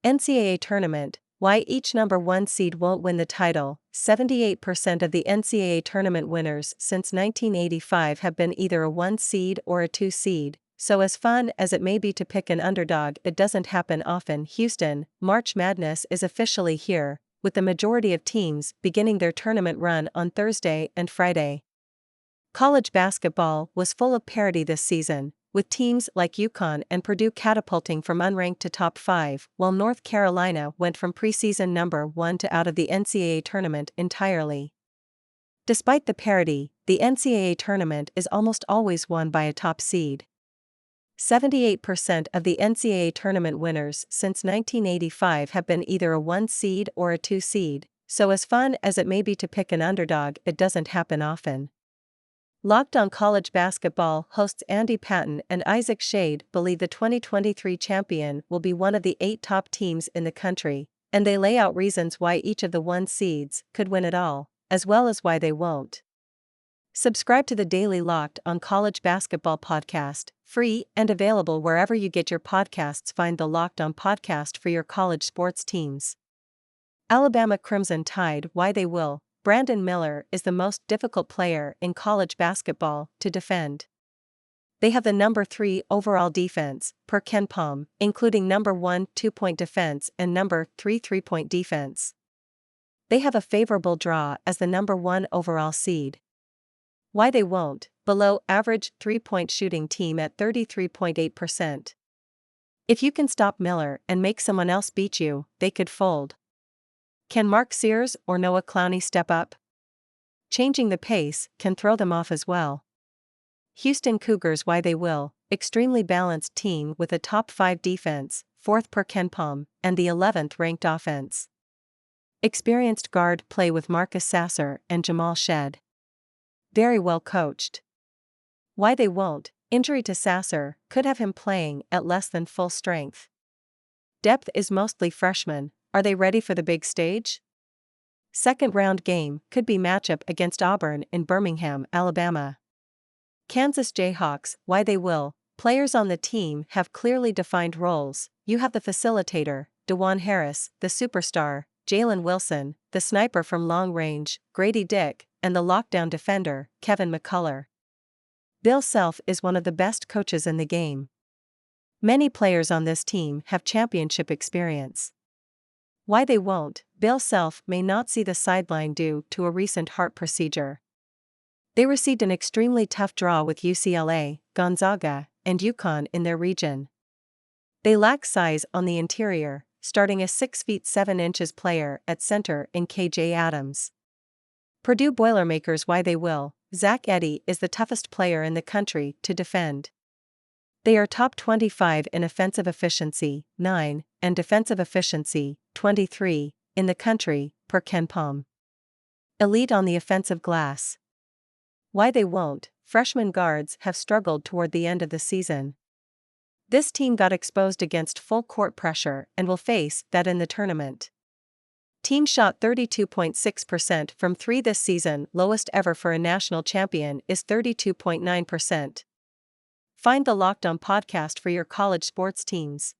NCAA Tournament, why each number 1 seed won't win the title. 78% of the NCAA Tournament winners since 1985 have been either a 1 seed or a 2 seed, so as fun as it may be to pick an underdog, it doesn't happen often. Houston, March Madness is officially here, with the majority of teams beginning their tournament run on Thursday and Friday. College basketball was full of parity this season, with teams like UConn and Purdue catapulting from unranked to top 5, while North Carolina went from preseason number 1 to out of the NCAA tournament entirely. Despite the parity, the NCAA tournament is almost always won by a top seed. 78% of the NCAA tournament winners since 1985 have been either a 1 seed or a 2 seed, so as fun as it may be to pick an underdog, it doesn't happen often. Locked On College Basketball hosts Andy Patton and Isaac Shade believe the 2023 champion will be one of the 8 top teams in the country, and they lay out reasons why each of the 1 seeds could win it all, as well as why they won't. Subscribe to the daily Locked On College Basketball podcast, free and available wherever you get your podcasts. Find the Locked On podcast for your college sports teams. Alabama Crimson Tide, why they will. Brandon Miller is the most difficult player in college basketball to defend. They have the number 3 overall defense, per KenPom, including number 1 2-point defense and number 3 3-point defense. They have a favorable draw as the number 1 overall seed. Why they won't. Below average 3-point shooting team at 33.8%. If you can stop Miller and make someone else beat you, they could fold. Can Mark Sears or Noah Clowney step up? Changing the pace can throw them off as well. Houston Cougars, why they will. Extremely balanced team with a top 5 defense, 4th per KenPom, and the 11th ranked offense. Experienced guard play with Marcus Sasser and Jamal Shead. Very well coached. Why they won't. Injury to Sasser could have him playing at less than full strength. Depth is mostly freshmen. Are they ready for the big stage? Second round game could be matchup against Auburn in Birmingham, Alabama. Kansas Jayhawks, why they will. Players on the team have clearly defined roles. You have the facilitator, DeJuan Harris, the superstar, Jalen Wilson, the sniper from long range, Grady Dick, and the lockdown defender, Kevin McCullough. Bill Self is one of the best coaches in the game. Many players on this team have championship experience. Why they won't. Bill Self may not see the sideline due to a recent heart procedure. They received an extremely tough draw with UCLA, Gonzaga, and UConn in their region. They lack size on the interior, starting a 6 feet 7 inches player at center in KJ Adams. Purdue Boilermakers, why they will. Zach Edey is the toughest player in the country to defend. They are top 25 in offensive efficiency, 9, and defensive efficiency, 23, in the country, per KenPom. Elite on the offensive glass. Why they won't. Freshman guards have struggled toward the end of the season. This team got exposed against full court pressure and will face that in the tournament. Team shot 32.6% from 3 this season, lowest ever for a national champion is 32.9%. Find the Locked On podcast for your college sports teams.